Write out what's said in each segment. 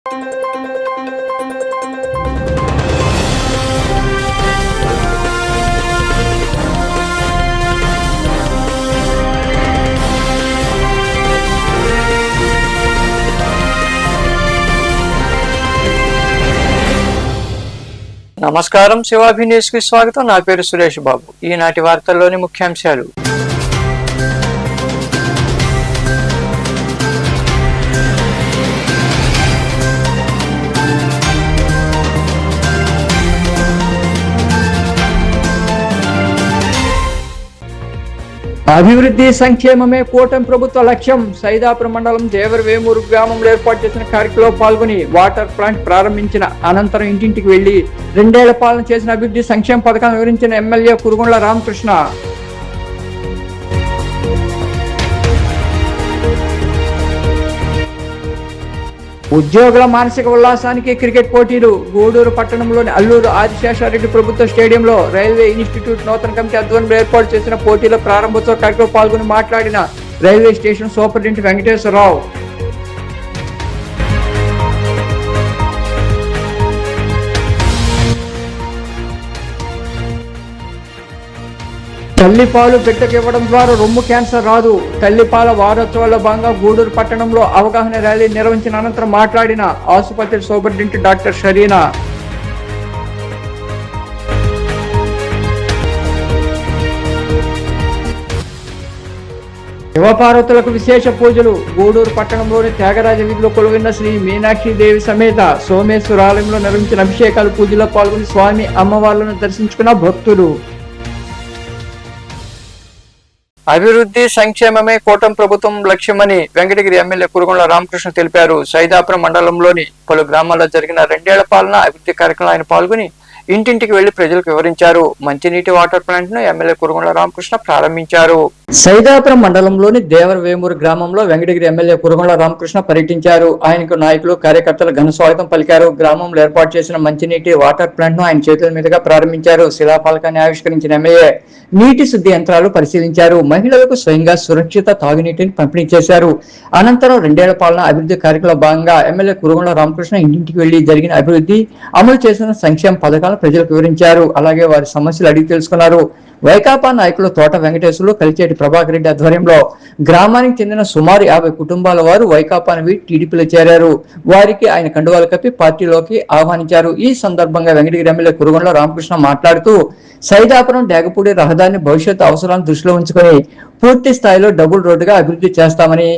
నమస్కారం, శివాభి న్యూస్ కి స్వాగతం. నా పేరు సురేష్ బాబు. ఈనాటి వార్తల్లోని ముఖ్యాంశాలు. అభివృద్ధి సంక్షేమమే కూటమి ప్రభుత్వ లక్ష్యం. సైదాపురం మండలం దేవరవేమూరు గ్రామంలో ఏర్పాటు చేసిన కార్యక్రమంలో పాల్గొని వాటర్ ప్లాంట్ ప్రారంభించిన అనంతరం ఇంటింటికి వెళ్లి 2 ఏళ్ల పాలన చేసిన అభివృద్ధి సంక్షేమ పథకాలను వివరించిన ఎమ్మెల్యే కురుగుండ్ల రామకృష్ణ. ఉద్యోగుల మానసిక ఉల్లాసానికి క్రికెట్ పోటీలు. గూడూరు పట్టణంలోని అల్లూరు ఆదిశేషారెడ్డి ప్రభుత్వ స్టేడియంలో రైల్వే ఇన్స్టిట్యూట్ నూతన కమిటీ ఆధ్వర్యంలో ఏర్పాటు చేసిన పోటీల ప్రారంభోత్సవ కార్యక్రమంలో పాల్గొని మాట్లాడిన రైల్వే స్టేషన్ సూపరింటెండెంట్ వెంకటేశ్వరరావు, తల్లిపాలు బిడ్డకు ఇవ్వడం ద్వారా రొమ్ము క్యాన్సర్ రాదు. తల్లిపాల వారోత్సవాల్లో భాగంగా గూడూరు పట్టణంలో అవగాహన ర్యాలీ నిర్వహించిన అనంతరం మాట్లాడిన ఆసుపత్రి సూపరింటెండెంట్ డాక్టర్ షరీనా, శివపార్వతులకు విశేష పూజలు. గూడూరు పట్టణంలోని త్యాగరాజ వీధిలో కొలువైన శ్రీ మీనాక్షి దేవి సమేత సోమేశ్వర ఆలయంలో నిర్వహించిన అభిషేకాలు పూజలో పాల్గొని స్వామి అమ్మవార్లను దర్శించుకున్న భక్తులు. అభివృద్ధి సంక్షేమమే కూటమి ప్రభుత్వం లక్ష్యమని వెంకటగిరి ఎమ్మెల్యే కురుగుండ్ల రామకృష్ణ తెలిపారు. సైదాపురం మండలంలోని పలు గ్రామాల్లో జరిగిన 2 ఏళ్ల పాలన అభివృద్ధి కార్యక్రమంలో ఆయన పాల్గొని ఇంటింటికి వెళ్లి ప్రజలకు వివరించారు. మంచినీటి వాటర్ ప్లాంట్ ను ఎమ్మెల్యే కురుగుండ్ల రామకృష్ణ ప్రారంభించారు. సైదాపురం మండలంలోని దేవరవేమూరు గ్రామంలో వెంకటగిరి ఎమ్మెల్యే కురుగుండ్ల రామకృష్ణ పర్యటించారు. ఆయనకు నాయకులు కార్యకర్తలు ఘన స్వాగతం పలికారు. గ్రామంలో ఏర్పాటు చేసిన మంచినీటి వాటర్ ప్లాంట్ ను ఆయన చేతుల మీదుగా ప్రారంభించారు. శిలాఫలకాన్ని ఆవిష్కరించిన ఎమ్మెల్యే నీటి శుద్ధి యంత్రాలు పరిశీలించారు. మహిళలకు స్వయంగా సురక్షిత తాగునీటిని పంపిణీ చేశారు. అనంతరం 2 ఏళ్ల పాలన అభివృద్ధి కార్యక్రమంలో భాగంగా ఎమ్మెల్యే కురుగుండ్ల రామకృష్ణ ఇంటింటికి వెళ్లి జరిగిన అభివృద్ధి, అమలు చేసిన సంక్షేమ పథకాలను ప్రజలకు వివరించారు. అలాగే వారి సమస్యలు అడిగి తెలుసుకున్నారు. వైకాపా నాయకులు తోట వెంకటేశ్వర్లు, కలిచేటి ప్రభాకర్ రెడ్డి ఆధ్వర్యంలో గ్రామానికి చెందిన సుమారు 50 కుటుంబాల వారు వైకాపాను టీడీపీలో చేరారు. వారికి ఆయన కండువాలు కప్పి పార్టీలోకి ఆహ్వానించారు. ఈ సందర్భంగా వెంకటగిరి ఎమ్మెల్యే కురుగుండ్ల రామకృష్ణ మాట్లాడుతూ సైదాపురం డేగపూడి రహదారిని భవిష్యత్తు అవసరాలను దృష్టిలో ఉంచుకొని పూర్తి స్థాయిలో డబుల్ రోడ్డుగా అభివృద్ధి చేస్తామని,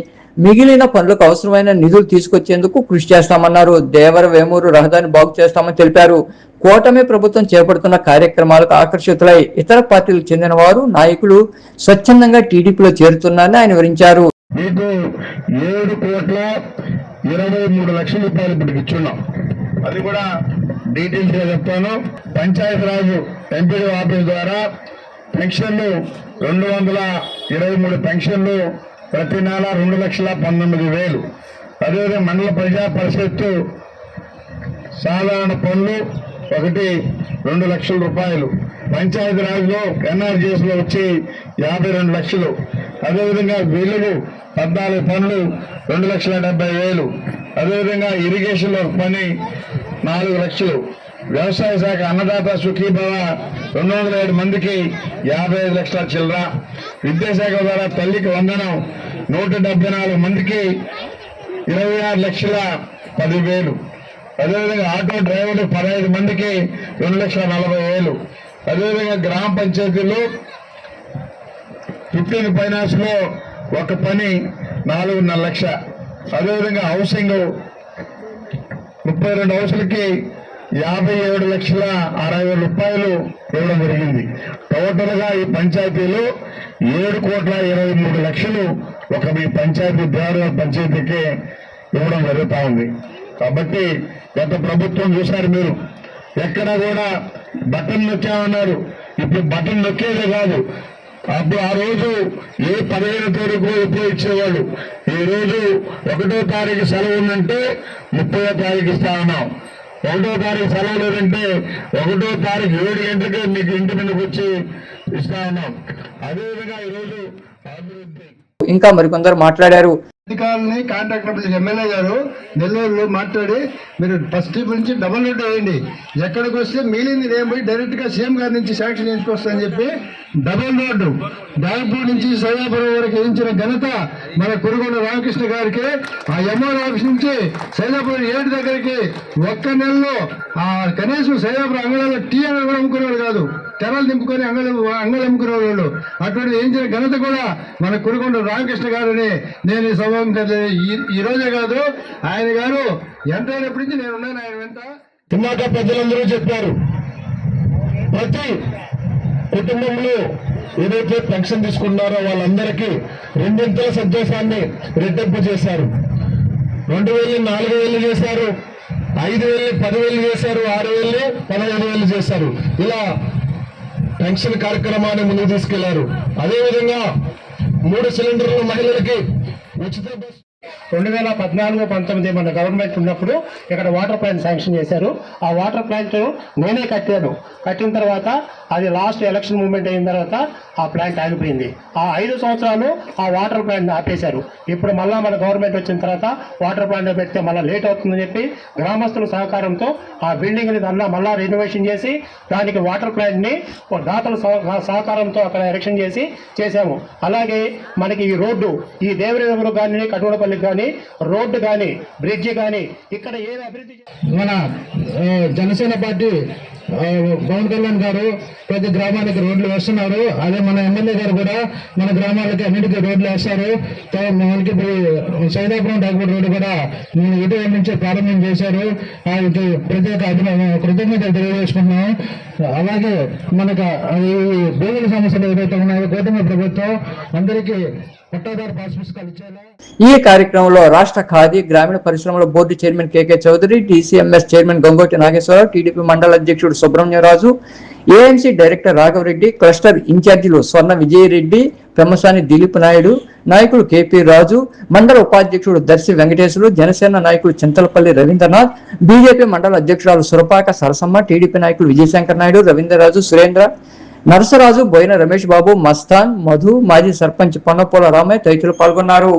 మిగిలిన పనులకు అవసరమైన నిధులు తీసుకొచ్చేందుకు కృషి చేస్తామన్నారు. దేవరవేమూరు రహదారిని బాగు చేస్తామని తెలిపారు. కూటమి ప్రభుత్వం చేపడుతున్న కార్యక్రమాలకు ఆకర్షితులై ఇతర పార్టీలకు చెందిన వారు, నాయకులు స్వచ్ఛందంగా టీడీపీలో చేరుతున్నారని ఆయన వివరించారు. మీకు 7,23,00,000 రూపాయలు ఇప్పటికి ఇచ్చున్నాం. అది కూడా డీటెయిల్స్ గా చెప్తాను. పంచాయతీరాజ్ ఎంపీడీ ఆఫీస్ ద్వారా పెన్షన్లు 223 పెన్షన్లు ప్రతి నెల 2,19,000. అదేవిధంగా మండల ప్రజా పరిషత్తు సాధారణ పనులు ఒకటి 2 లక్షల రూపాయలు. పంచాయతీరాజ్ లో ఎన్ఆర్జీఎస్ లో వచ్చి 52 లక్షలు. అదేవిధంగా వెలుగు 14 పనులు 2,70,000. అదేవిధంగా ఇరిగేషన్ లో పని 4 లక్షలు. వ్యవసాయ శాఖ అన్నదాత సుఖీభవ 207 మందికి 55 లక్షల చిల్లర. విద్యాశాఖ ద్వారా తల్లికి వందనం 174 మందికి 26,10,000. అదేవిధంగా ఆటో డ్రైవర్లు 15 మందికి 2,40,000. అదేవిధంగా గ్రామ పంచాయతీలో 15 ఫైనాన్స్ లో ఒక పని 4,5 లక్ష. అదేవిధంగా హౌసింగ్ 32 హౌసులకి 57,60,000 రూపాయలు ఇవ్వడం జరిగింది. టోటల్ గా ఈ పంచాయతీలో 7,23,00,000 ఒక మీ పంచాయతీ దేవర పంచాయతీకి ఇవ్వడం జరుగుతూ ఉంది. కాబట్టి గత ప్రభుత్వం చూశారు మీరు, ఎక్కడ కూడా బటన్ నొక్కామన్నారు. ఇప్పుడు బటన్ నొక్కేదే కాదు, అప్పుడు ఆ రోజు ఏ 15వ తారీఖు ఎప్పుడు ఇచ్చేవాళ్ళు. ఈ రోజు 1వ తారీఖు సెలవు ఉందంటే 30వ తారీఖు ఇస్తా ఉన్నాం. 1వ తారీఖు సెలవు లేదంటే 1వ తారీఖు 7 గంటలకే మీకు ఇంటి మీదకి వచ్చి ఇస్తా ఉన్నాం. అదేవిధంగా ఈరోజు అభివృద్ధి ఇంకా మరికొందరు మాట్లాడారు. అధికారులని కాంట్రాక్టర్ ఎమ్మెల్యే గారు నెల్లూరులో మాట్లాడి మీరు ఫస్ట్ ట్రిప్ నుంచి డబల్ రోడ్ వేయండి, ఎక్కడికి వస్తే మిగిలింది నేను పోయి డైరెక్ట్ గా సీఎం గారి నుంచి శాంక్షన్ చేసుకొస్తానని చెప్పి డబల్ రోడ్డు దాయపూర్ నుంచి సైదాపురం వరకు వేయించిన ఘనత మన కురుగొండ రామకృష్ణ గారికి. ఆ ఎంఆర్ ఆఫీస్ నుంచి సైదాపురం 7 దగ్గరికి ఒక్క నెలలో కనీసం సైదాపురం అంగళాల్లో టీ అంగడి కూడా అమ్ముకునేవాడు కాదు, తెరలు దింపుకొని అంగళ్ళు అమ్ముకునేవాళ్ళు. అటువంటి వేయించిన ఘనత కూడా మన కురుగొండ రామకృష్ణ గారిని నేను ఈ ఈ రోజే కాదు, ఆయన గారు ఎంతైనప్పటి నుంచి నేను ఉన్నాను ఆయన వెంట. ఇందాక పెద్దలందరూ చెప్పారు, ప్రతి కుటుంబంలో ఏదైతే పెన్షన్ తీసుకున్నారో వాళ్ళందరికీ 2 సంతోషాన్ని రెట్టింపు చేశారు. 2,000 4,000 చేశారు, 5,000 10,000 చేశారు, 6,000 15,000 చేశారు. ఇలా పెన్షన్ కార్యక్రమాన్ని ముందుకు తీసుకెళ్లారు. అదేవిధంగా 3 సిలిండర్లు మహిళలకి ఉచిత బస్ 2014-19 మన గవర్నమెంట్ ఉన్నప్పుడు ఇక్కడ వాటర్ ప్లాంట్ శాంక్షన్ చేశారు. ఆ వాటర్ ప్లాంట్ నేనే కట్టాను. కట్టిన తర్వాత అది లాస్ట్ ఎలక్షన్ మూవ్మెంట్ అయిన తర్వాత ఆ ప్లాంట్ ఆగిపోయింది. ఆ 5 సంవత్సరాలు ఆ వాటర్ ప్లాంట్ ఆపేశారు. ఇప్పుడు మళ్ళా మన గవర్నమెంట్ వచ్చిన తర్వాత వాటర్ ప్లాంట్ పెడితే మళ్ళీ లేట్ అవుతుందని చెప్పి గ్రామస్తుల సహకారంతో ఆ బిల్డింగ్ని మళ్ళా రెనోవేషన్ చేసి దానికి వాటర్ ప్లాంట్ని దాతల సహకారంతో అక్కడ ఎరెక్షన్ చేశాము. అలాగే మనకి ఈ రోడ్డు ఈ దేవరేగూరు కానీ కటువలపల్లికి కానీ రోడ్డు కానీ బ్రిడ్జ్ కానీ ఇక్కడ ఏది అభివృద్ధి మన జనసేన పార్టీ పవన్ కళ్యాణ్ గారు ప్రతి గ్రామానికి రోడ్లు వేస్తున్నారు. అదే మన ఎమ్మెల్యే గారు కూడా మన గ్రామాలకి అన్నిటికీ రోడ్లు వేస్తారు. మనకి ఇప్పుడు సైదాపురం డాక్టర్ రోడ్డు కూడా ఇటీవల నుంచే ప్రారంభం చేశారు. ప్రత్యేక కృతజ్ఞతలు తెలియజేసుకుంటున్నాం. అలాగే మనకు ఈ భూముల సమస్యలు ఏదైతే ఉన్నాయో కూటమి ప్రభుత్వం అందరికీ పట్టాదారు పాస్ పుస్తకాలు ఇచ్చేలా. ఈ కార్యక్రమంలో రాష్ట్ర ఖాదీ గ్రామీణ పరిశ్రమల board chairman KK Chaudhary, DCMS chairman Gangoti Nageswararao, TDP మండల అధ్యక్షుడు Subrahmanyaraju, AMC director Raghavareddy, cluster ఇన్ఛార్జీలు స్వర్ణ విజయరెడ్డి, పెమ్మసాని దిలీప్ నాయుడు, నాయకులు కేపీ రాజు, మండల ఉపాధ్యక్షుడు దర్శి వెంకటేశ్వరు, జనసేన నాయకులు చింతలపల్లి రవీంద్రనాథ్, బీజేపీ మండల అధ్యక్షురాలు సురపాక సరసమ్మ, టీడీపీ నాయకులు విజయశంకర్ నాయుడు, రవీంద్రరాజు, సురేంద్ర, నరసరాజు, బోయిన రమేష్ బాబు, మస్తాన్, మధు, మాజీ సర్పంచ్ పొన్నపోల రామయ్య తదితరులు పాల్గొన్నారు.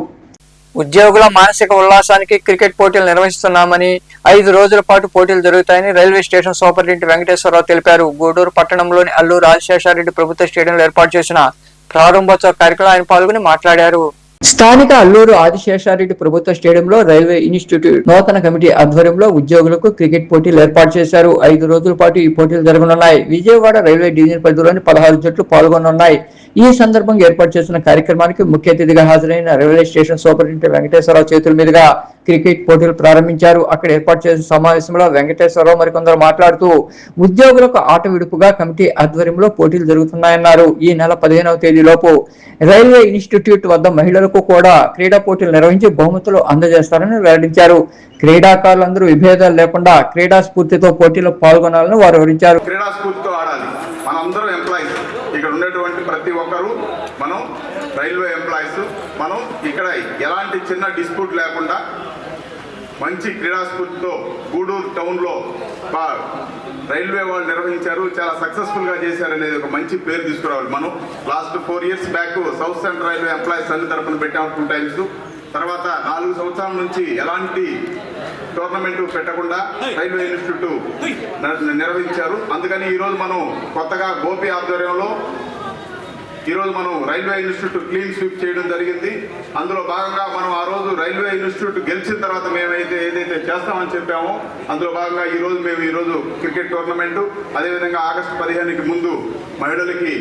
ఉద్యోగుల మానసిక ఉల్లాసానికి క్రికెట్ పోటీలు నిర్వహిస్తున్నామని 5 రోజుల పాటు పోటీలు జరుగుతాయని రైల్వే స్టేషన్ సూపరింటెండెంట్ వెంకటేశ్వరరావు తెలిపారు. గూడూరు పట్టణంలోని అల్లూరు ఆదిశేషారెడ్డి ప్రభుత్వ స్టేడియంలో ఏర్పాటు చేసిన ప్రారంభోత్సవ కార్యక్రమంలో ఆయన పాల్గొని మాట్లాడారు. స్థానిక అల్లూరు ఆదిశేషారెడ్డి ప్రభుత్వ స్టేడియంలో రైల్వే ఇన్స్టిట్యూట్ నూతన కమిటీ ఆధ్వర్యంలో ఉద్యోగులకు క్రికెట్ పోటీలు ఏర్పాటు చేశారు. 5 రోజుల పాటు ఈ పోటీలు జరగనున్నాయి. విజయవాడ రైల్వే డివిజన్ పరిధిలోని 16 జట్లు పాల్గొనున్నాయి. ఈ సందర్భంగా ఏర్పాటు చేసిన కార్యక్రమానికి ముఖ్య అతిథిగా హాజరైన రైల్వే స్టేషన్ సూపరింటెండెంట్ వెంకటేశ్వరరావు చేతుల మీదుగా క్రికెట్ పోటీలు ప్రారంభించారు. అక్కడ ఏర్పాటు చేసిన సమావేశంలో వెంకటేశ్వరరావు మరికొందరు మాట్లాడుతూ ఉద్యోగులకు ఆట విడుపుగా కమిటీ ఆధ్వర్యంలో పోటీలు జరుగుతున్నాయన్నారు. ఈ నెల 15వ తేదీలోపు రైల్వే ఇన్స్టిట్యూట్ వద్ద మహిళలకు కూడా క్రీడా పోటీలు నిర్వహించి బహుమతులు అందజేస్తారని వెల్లడించారు. క్రీడాకారులందరూ విభేదాలు లేకుండా క్రీడా స్ఫూర్తితో పోటీలో పాల్గొనాలని వారు వివరించారు. క్రీడా స్ఫూర్తితో ఆడాలి. మనందరం ఎంప్లాయీస్, ఇక్కడ ఉండేటువంటి ప్రతి ఒక్కరు మనం రైల్వే ఎంప్లాయీస్. మనం ఇక్కడ ఎలాంటి చిన్న డిస్ప్యూట్ లేకుండా మంచి క్రీడాస్ఫూర్తితో గూడూరు టౌన్లో రైల్వే వాళ్ళు నిర్వహించారు. చాలా సక్సెస్ఫుల్గా చేశారు అనేది ఒక మంచి పేరు తీసుకురావాలి. మనం last 4 years back south central railway employees అన్ని తరఫున పెట్టాము 2 times. తర్వాత 4 సంవత్సరాల నుంచి ఎలాంటి టోర్నమెంట్ పెట్టకుండా రైల్వే ఇన్స్టిట్యూట్ నిర్వహించారు. అందుకని ఈరోజు మనం కొత్తగా గోపి ఆధ్వర్యంలో ఈరోజు మనం రైల్వే ఇన్స్టిట్యూట్ క్లీన్ స్వీప్ చేయడం జరిగింది. అందులో భాగంగా మనం ఆ రోజు రైల్వే ఇన్స్టిట్యూట్ గెలిచిన తర్వాత మేమైతే ఏదైతే చేస్తామని చెప్పామో అందులో భాగంగా మేము ఈరోజు క్రికెట్ టోర్నమెంటు, అదేవిధంగా ఆగస్టు 15కి ముందు మహిళలకి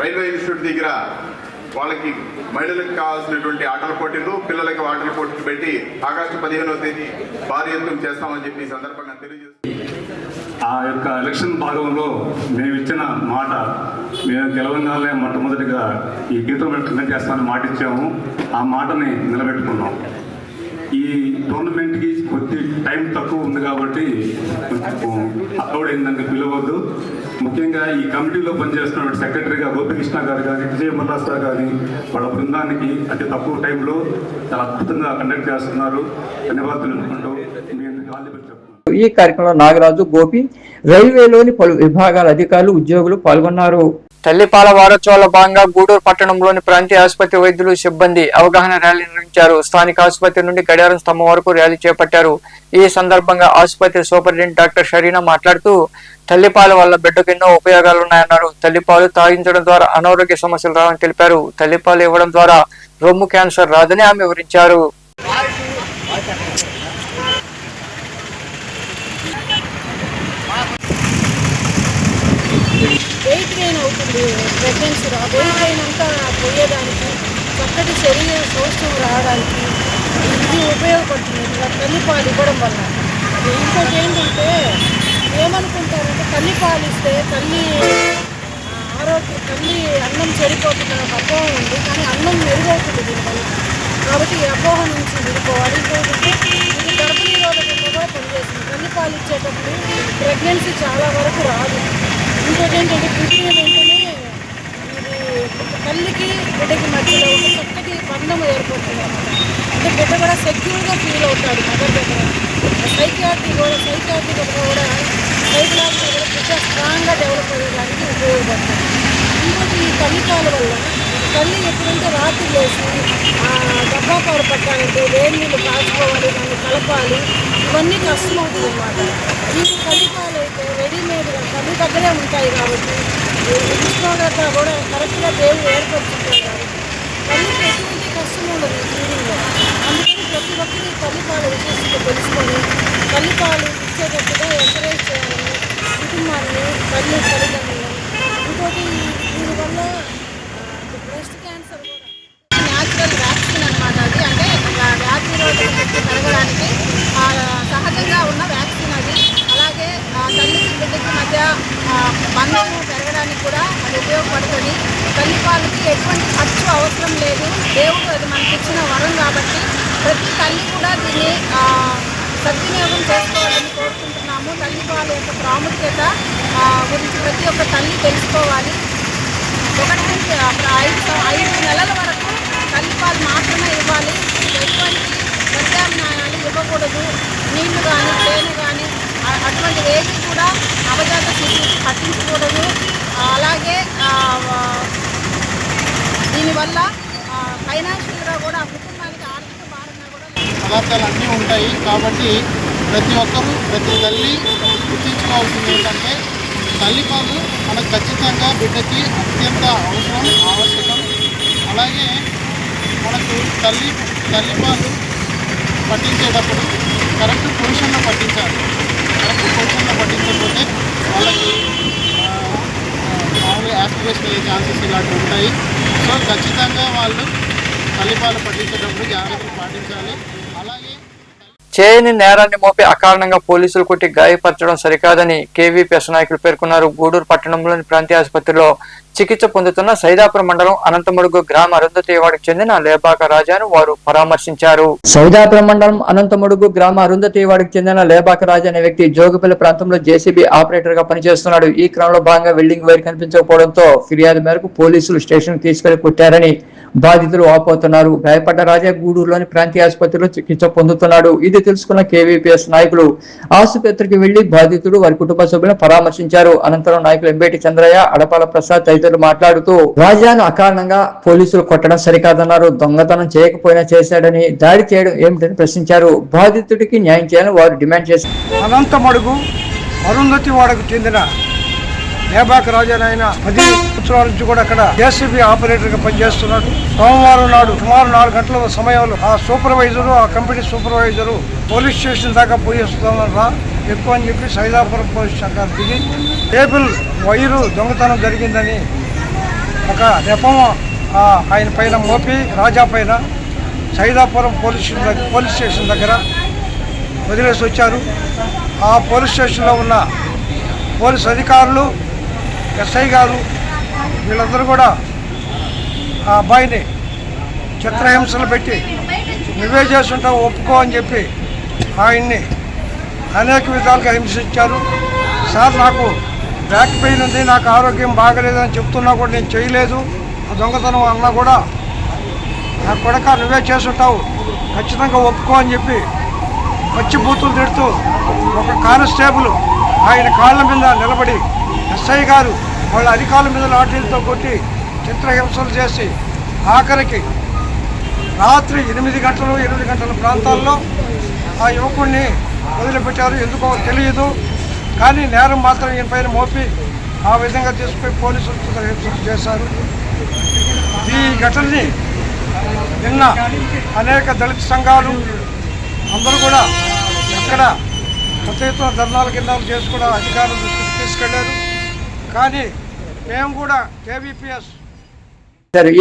రైల్వే ఇన్స్టిట్యూట్ దగ్గర వాళ్ళకి మహిళలకు కావాల్సినటువంటి ఆటల పోటీలు, పిల్లలకి ఆటల పోటీలు పెట్టి ఆగస్టు 15వ తేదీ భారీ ఎత్తున చేస్తామని చెప్పి ఈ సందర్భంగా తెలియజేస్తున్నాం. ఆ యొక్క ఎలక్షన్ భాగంలో మేము ఇచ్చిన మాట, మేము గెలవగానే మొట్టమొదటిగా ఈ టోర్నమెంట్ కండక్ట్ చేస్తామని మాట ఇచ్చాము. ఆ మాటని నిలబెట్టుకున్నాం. ఈ టోర్నమెంట్కి కొద్ది టైం తక్కువ ఉంది కాబట్టి అక్కడైందని పిలవద్దు. ముఖ్యంగా ఈ కమిటీలో పనిచేస్తున్న సెక్రటరీగా గోపికృష్ణ గారు కానీ, విజయ మల్లాస్తా కానీ వాళ్ళ బృందానికి అతి తక్కువ టైంలో చాలా అద్భుతంగా కండక్ట్ చేస్తున్నారు. ధన్యవాదాలు అనుకుంటూ ఈ కార్యక్రమంలో నాగరాజు, గోపి, రైల్వేలోని పలు విభాగాల అధికారులు, ఉద్యోగులు పాల్గొన్నారు. తల్లిపాల వారోత్సవాల భాగంగా గూడూరు పట్టణంలోని ప్రాంతీయ ఆసుపత్రి వైద్యులు సిబ్బంది అవగాహన ర్యాలీ నిర్వహించారు. స్థానిక ఆసుపత్రి నుండి గడియారం స్తంభం వరకు ర్యాలీ చేపట్టారు. ఈ సందర్భంగా ఆసుపత్రి సూపరింటెండెంట్ డాక్టర్ షరీనా మాట్లాడుతూ తల్లిపాల వల్ల బిడ్డకు ఎన్నో ఉపయోగాలున్నాయన్నారు. తల్లిపాలు తాగించడం ద్వారా అనారోగ్య సమస్యలు రావని తెలిపారు. తల్లిపాలు ఇవ్వడం ద్వారా రొమ్ము క్యాన్సర్ రాదని ఆమె వివరించారు. వెయిట్ గెయిన్ అవుతుంది ప్రెగ్నెన్సీలో. వెయిట్ గెయిన్ అంతా పోయేదానికి, చక్కటి శరీర సౌష్ఠవం రావడానికి ఇది ఉపయోగపడుతుంది ఇలా తల్లిపాలు ఇవ్వడం వల్ల. ఇంకోటి ఏంటంటే ఏమనుకుంటారంటే తల్లిపాలు ఇస్తే తల్లి అన్నం చెడిపోతుందని ఒక అపోహ ఉంది. కానీ అన్నం మెరుగవుతుంది దీనివల్ల. కాబట్టి ఈ అపోహ నుంచి విడిపోవాలి. ఇంకోటి ఇది గర్భనిరోధకంగా కూడా పనిచేస్తుంది. తల్లిపాలు ఇచ్చేటప్పుడు ప్రెగ్నెన్సీ చాలా వరకు రాదు. ఇంకోటి ఏంటంటే పుట్టిన వెంటనే ఇది తల్లికి బిడ్డకి మధ్యలో ఒక చక్కటి బంధం ఏర్పడుతుంది అన్నమాట. అంటే బిడ్డ కూడా సెక్యూర్గా ఫీల్ అవుతాడు మదర్ దగ్గర. సైకియాట్రిక్గా కూడా సైకలాజికల్ కూడా బిడ్డ స్ట్రాంగ్గా డెవలప్ అయ్యేదానికి ఉపయోగపడుతుంది. ఇంకోటి ఈ తల్లిపాల వల్ల తల్లి ఎప్పుడంటే రాత్రి లేచి డబ్బాపాలు పట్టాలంటే వేడి నీళ్ళు కాచుకోవాలి, దాన్ని కలపాలి, ఇవన్నీ కష్టం అవుతుంది అన్నమాట. ఈ తల్లిపాలు అయితే రెడీమేడ్గా తల్లి దగ్గరే ఉంటాయి కాబట్టి ఉష్ణోగ్రత కూడా కరెక్ట్గా దేవుడు ఏర్పడుతుంటారు కాబట్టి తల్లికి ఎటువంటి కష్టం ఉండదు ఈ ఫీడింగ్లో. అందుకని ప్రతి ఒక్కరి తల్లిపాలు విశేషంగా తెలుసుకొని తల్లిపాలు ఇచ్చేటట్టుగా ఎంకరేజ్ చేయాలని కుటుంబాన్ని తల్లిదండ్రులను. ఇంకోటి దీనివల్ల బ్రెస్ట్ క్యాన్సర్ కూడా న్యాచురల్ వ్యాక్సిన్ అన్నమాట. అది అంటే వ్యాధి నిరోధక శక్తి పెరగడానికి సహజంగా ఉన్న వ్యాక్సిన్ అది. అలాగే తల్లికి బిడ్డకి మధ్య బంధము పెరగడానికి కూడా అది ఉపయోగపడుతుంది. తల్లిపాలకి ఎటువంటి ఖర్చు అవసరం లేదు. దేవుడు అది మనకి ఇచ్చిన వరం కాబట్టి ప్రతి తల్లి కూడా దీన్ని సద్వినియోగం చేసుకోవాలని కోరుకుంటున్నాము. తల్లిపాల యొక్క ప్రాముఖ్యత గురించి ప్రతి ఒక్క తల్లి తెలుసుకోవాలి. 1 నుంచి 5 నెలల వరకు తల్లిపాలు మాత్రమే ఇవ్వాలి. ఎటువంటి ప్రత్యామ్నాయాలు ఇవ్వకూడదు. నీళ్లు కానీ తేనె కానీ అటువంటి ఏది కూడా నవజాత శిశువుకి పట్టించకూడదు. అలాగే దీనివల్ల ఫైనాన్షియల్గా కూడా ఆ కుటుంబానికి ఆర్థిక భారంగా కూడా పదార్థాలు అన్నీ ఉంటాయి. కాబట్టి ప్రతి ఒక్కరూ ప్రతి తల్లి గుర్తించుకోవాల్సింది ఏంటంటే తల్లిపాలు మనకు ఖచ్చితంగా బిడ్డకి అత్యంత ఆవశ్యకం. అలాగే మనకు తల్లిపాలు పట్టించేటప్పుడు కరెక్ట్ పొజిషన్లో పట్టించాలి. కరెక్ట్ పొజిషన్లో పట్టించకపోతే వాళ్ళకి మామూలుగా యాక్టివేషన్ అయ్యే ఛాన్సెస్ ఇలాంటివి ఉంటాయి. సో ఖచ్చితంగా వాళ్ళు తల్లిపాలు పట్టించేటప్పుడు జాగ్రత్తలు పాటించాలి. అలాగే చేయని నేరాన్ని మోపి అకారణంగా పోలీసులు కొట్టి గాయపరచడం సరికాదని కేవీపీఎస్ నాయకులు పేర్కొన్నారు. గూడూరు పట్టణంలోని ప్రాంతీయ ఆసుపత్రిలో చికిత్స పొందుతున్న సైదాపురం మండలం అనంతముడుగు గ్రామ అరుంధతేవాడకు చెందిన లేబాక రాజాను వారు పరామర్శించారు. సైదాపురం మండలం అనంతముడుగు గ్రామ అరుంధతేవాడకు చెందిన లేబాక రాజా అనే వ్యక్తి జోగుపల్లి ప్రాంతంలో జేసీబీ ఆపరేటర్ గా పనిచేస్తున్నాడు. ఈ క్రమంలో భాగంగా వెల్డింగ్ వైర్ కనిపించకపోవడంతో ఫిర్యాదు మేరకు పోలీసులు స్టేషన్ తీసుకెళ్లి కొట్టారని బాధితులు వాపోతున్నారు. గాయపడ్డ రాజా గూడూరులోని ప్రాంతీయ ఆసుపత్రిలో చికిత్స పొందుతున్నాడు. ఇది తెలుసుకున్న కేవీపీఎస్ నాయకులు ఆసుపత్రికి వెళ్లి బాధితుడు వారి కుటుంబ సభ్యులను పరామర్శించారు. అనంతరం నాయకులు ఎంబేటి చంద్రయ్య, అడపాల ప్రసాద్ తదితరులు మాట్లాడుతూ రాజాను అకారణంగా పోలీసులు కొట్టడం సరికాదన్నారు. దొంగతనం చేయకపోయినా చేశాడని, దాడి చేయడం ఏమిటని ప్రశ్నించారు. బాధితుడికి న్యాయం చేయాలని వారు డిమాండ్ చేశారు. అనంతమడుగు అరుంధతివాడకు చెందిన లేబాక రాజానైన 10 సంవత్సరాల నుంచి కూడా అక్కడ జేసీబీ ఆపరేటర్ గా పనిచేస్తున్నాడు. సోమవారం నాడు సుమారు 4 గంటల సమయంలో ఆ సూపర్వైజరు, ఆ కంపెనీ సూపర్వైజరు పోలీస్ స్టేషన్ దాకా పోయి వస్తున్నారా ఎక్కువ అని చెప్పి సైదాపురం పోలీస్ శాఖ దిగి టేబుల్ వైరు దొంగతనం జరిగిందని ఒక నెపం ఆయన పైన మోపి రాజా పైన సైదాపురం పోలీస్ స్టేషన్ దగ్గర వదిలేసి వచ్చారు. ఆ పోలీస్ స్టేషన్లో ఉన్న పోలీస్ అధికారులు, ఎస్ఐ గారు వీళ్ళందరూ కూడా ఆ అబ్బాయిని చిత్రహింసలు పెట్టి నువ్వే చేస్తుంటావు ఒప్పుకో అని చెప్పి ఆయన్ని అనేక విధాలుగా హింసించారు. సార్ నాకు బ్యాక్ పెయిన్ ఉంది, నాకు ఆరోగ్యం బాగలేదని చెప్తున్నా కూడా నేను చేయలేదు ఆ దొంగతనం అన్నా కూడా నా కొడక నువ్వే చేస్తుంటావు ఖచ్చితంగా ఒప్పుకో అని చెప్పి పచ్చి బూతులు తిడుతూ ఒక కానిస్టేబుల్ ఆయన కాళ్ళ మీద నిలబడి ఎస్ఐ గారు వాళ్ళ అధికారుల మీద లాఠీలతో కొట్టి చిత్రహింసలు చేసి ఆఖరికి రాత్రి 8 గంటల ప్రాంతాల్లో ఆ యువకుడిని వదిలిపెట్టారు. ఎందుకో తెలియదు, కానీ నేరం మాత్రం ఈయన పైన మోపి ఆ విధంగా తీసుకుపోయి పోలీసులు చిత్రహింసలు చేశారు. ఈ ఘటనని నిన్న అనేక దళిత సంఘాలు అందరూ కూడా ఎక్కడ కొత్త ఎత్తున ధర్నాలు గిన్నాలు చేసి కూడా అధికారుల దృష్టికి తీసుకెళ్లారు. కానీ మేము కూడా కేవీపీఎస్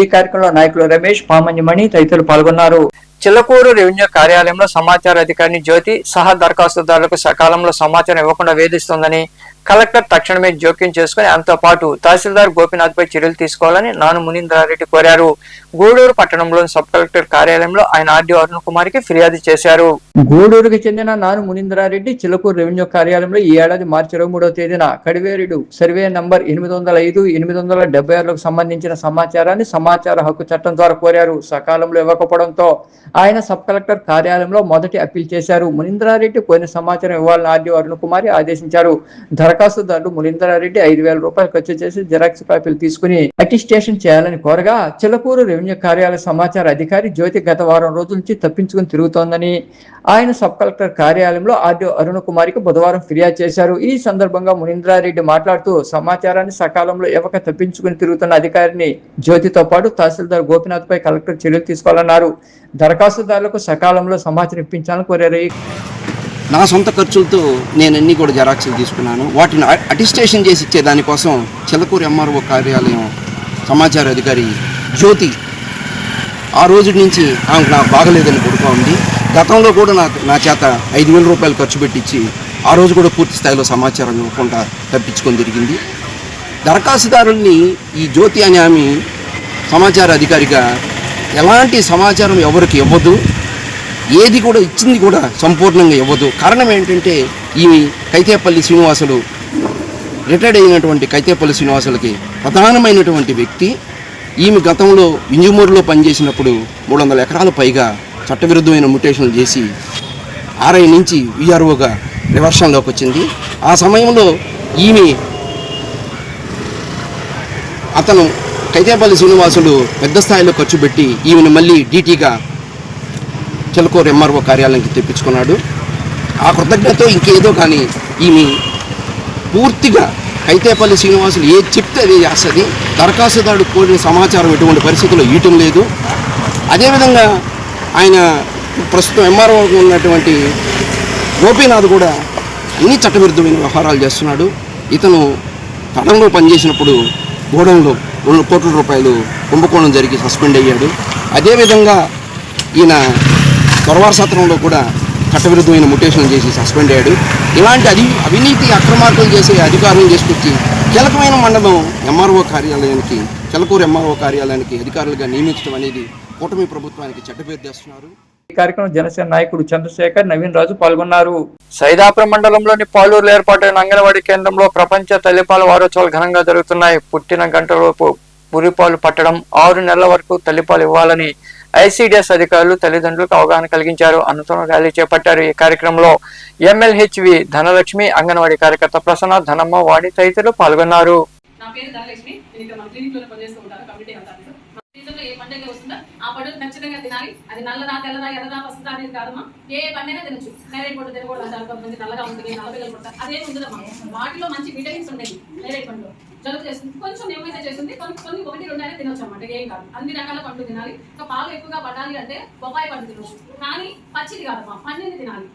ఈ కార్యక్రమంలో నాయకులు రమేష్, పామన్యమణి తదితరులు పాల్గొన్నారు. చిల్లకూరు రెవెన్యూ కార్యాలయంలో సమాచార అధికారిని జ్యోతి సహా దరఖాస్తుదారులకు సకాలంలో సమాచారం ఇవ్వకుండా వేధిస్తోందని కలెక్టర్ తక్షణమే జోక్యం చేసుకుని ఆయనతో పాటు తహసీల్దార్ గోపీనాథ్ పై చర్యలు తీసుకోవాలని నాను మునీంద్రారెడ్డి కోరారు. గూడూరు పట్టణంలోని సబ్ కలెక్టర్ కార్యాలయంలో ఆయన ఆర్డీఓ అరుణ్ కుమార్ కి ఫిర్యాదు చేశారు. గూడూరుకు చెందిన నాను మునీంద్రారెడ్డి చిల్లకూరు రెవెన్యూ కార్యాలయంలో ఈ ఏడాది మార్చి 23వ తేదీన కడివేరుడు సర్వే నంబర్ 805-876లకు సంబంధించిన సమాచారాన్ని సమాచార హక్కు చట్టం ద్వారా కోరారు. సకాలంలో ఇవ్వకపోవడంతో ఆయన సబ్ కలెక్టర్ కార్యాలయంలో మొదటి అప్పీల్ చేశారు. మునీంద్రారెడ్డి కోరిన సమాచారం ఇవ్వాలని ఆర్డీఓ అరుణ్ కుమార్ ఆదేశించారు. దరఖాస్తుదారుడు మునీంద్రారెడ్డి 5,000 రూపాయలు ఖర్చు చేసి జిరాక్స్ కాపీలు తీసుకుని అటిస్టేషన్ చేయాలని కోరగా చిల్లకూరు రెవెన్యూ కార్యాలయ సమాచార అధికారి జ్యోతి గత వారం రోజుల నుంచి తప్పించుకుని తిరుగుతోందని ఆయన సబ్ కలెక్టర్ కార్యాలయంలో ఆర్డీఓ అరుణ్ కుమార్కి బుధవారం ఫిర్యాదు చేశారు. ఈ సందర్భంగా మునీంద్రారెడ్డి మాట్లాడుతూ సమాచారాన్ని సకాలంలో ఇవ్వక తప్పించుకుని తిరుగుతున్న అధికారిని జ్యోతితో పాటు తహసీల్దార్ గోపీనాథ్ పై కలెక్టర్ చర్యలు తీసుకోవాలన్నారు. దరఖాస్తుదారులకు సకాలంలో సమాచారం ఇప్పించాలని కోరారు. నా సొంత ఖర్చులతో నేను అన్నీ కూడా జెరాక్స్లు తీసుకున్నాను. వాటిని అటిస్టేషన్ చేసి ఇచ్చే దానికోసం చిల్లకూరు ఎంఆర్ఓ కార్యాలయం సమాచార అధికారి జ్యోతి ఆ రోజు నుంచి ఆమెకు నాకు బాగలేదని కొడుకు ఉంది. గతంలో కూడా నా చేత 5,000 రూపాయలు ఖర్చు పెట్టించి ఆ రోజు కూడా పూర్తి స్థాయిలో సమాచారం ఇవ్వకుండా తప్పించుకొని తిరిగింది. దరఖాస్తుదారుల్ని ఈ జ్యోతి అనే ఆమె సమాచార అధికారిగా ఎలాంటి సమాచారం ఎవరికి ఇవ్వదు, ఏది కూడా ఇచ్చింది కూడా సంపూర్ణంగా ఇవ్వదు. కారణం ఏంటంటే ఈ కైతేపల్లి శ్రీనివాసులు రిటైర్డ్ అయినటువంటి కైతేపల్లి శ్రీనివాసులకి ప్రధానమైనటువంటి వ్యక్తి. ఈమె గతంలో వింజమూరులో పనిచేసినప్పుడు 300 ఎకరాల పైగా చట్టవిరుద్ధమైన మ్యుటేషన్లు చేసి ఆర్ఐ నుంచి విఆర్ఓగా రివర్షన్లోకి వచ్చింది. ఆ సమయంలో ఈమె అతను కైతేపల్లి శ్రీనివాసులు పెద్ద స్థాయిలో ఖర్చు పెట్టి ఈమెను మళ్ళీ డీటీగా చిల్లకూరు ఎంఆర్ఓ కార్యాలయానికి తెప్పించుకున్నాడు. ఆ కృతజ్ఞతతో ఇంకేదో కానీ ఈమె పూర్తిగా కైతేపల్లి శ్రీనివాసులు ఏది చెప్తే అదే చేస్తుంది. దరఖాస్తుదారుడు కోరిన సమాచారం ఎటువంటి పరిస్థితుల్లో ఇవ్వటం లేదు. అదేవిధంగా ఆయన ప్రస్తుతం ఎంఆర్ఓ ఉన్నటువంటి గోపీనాథ్ కూడా అన్ని చట్టవిరుద్ధమైన వ్యవహారాలు చేస్తున్నాడు. ఇతను తడంలో పనిచేసినప్పుడు గోడంలో 2 కోట్ల రూపాయలు కుంభకోణం జరిగి సస్పెండ్ అయ్యాడు. అదేవిధంగా ఈయన దొరవార సత్రంలో కూడా చట్టవిరుద్ధమైన మ్యుటేషన్ చేసి సస్పెండ్ అయ్యాడు. ఇలాంటి అవినీతి అక్రమార్కులు చేసే అధికారులను తీసుకొచ్చి కీలకమైన మండలం ఎంఆర్ఓ కార్యాలయానికి చిల్లకూరు ఎంఆర్ఓ కార్యాలయానికి అధికారులుగా నియమించడం అనేది కూటమి ప్రభుత్వానికి చెడ్డపేరు తెస్తున్నారు. ఈ కార్యక్రమం జనసేన నాయకుడు చంద్రశేఖర్, నవీన్ రాజు పాల్గొన్నారు. సైదాపురం మండలంలోని పాలూరులో ఏర్పాటైన అంగన్వాడీ కేంద్రంలో ప్రపంచ తల్లిపాల వారోత్సవాలు ఘనంగా జరుగుతున్నాయి. పుట్టిన గంటలోపు పురిపాలు పట్టడం, 6 నెలల వరకు తల్లిపాలు ఇవ్వాలని ఐసిడిఎస్ అధికారులు తల్లిదండ్రులకు అవగాహన కలిగించారు. అనంతరం ర్యాలీ చేపట్టారు. ఈ కార్యక్రమంలో ఎమ్మెల్హెచ్వి ధనలక్ష్మి, అంగన్వాడీ కార్యకర్త ప్రసన్న, ధనమ్మ, వాణి తదితరులు పాల్గొన్నారు. నా పేరు ధనలక్ష్మి. నేను ఇక్కడ మన క్లినిక్లో పనిచేస్తూ ఉంటాను. Community health officer. సీజన్లో ఏ పండుగ వస్తుందో ఆ పండుగ ఖచ్చితంగా తినాలి. అది నల్లదా తెల్లదా ఎర్రదా పసుదా అనేది కాదమ్మా, ఏ పండుగ తినచ్చు. నేరేడు పండు తినకూడదు అంటారు కొంతమంది, నల్లగా ఉంటుంది, నల్లపిల్లలు పుడతారు, అదేమి ఉండదమ్మా. వాటిలో మంచి విటమిన్స్ ఉంటాయి. నేరేడు పండు జలుబు చేస్తుంది, కొంచెం ఏమైతే చేస్తుంది, కొన్ని 1-2 అయినా తినొచ్చు అన్నమాట, ఏం కాదు. అన్ని రకాల పండ్లు తినాలి. ఇంకా పాలు ఎక్కువగా పడాలి అంటే బొప్పాయి పండు తినొచ్చు, కానీ పచ్చిది కాదమ్మా, పండిని తినాలి.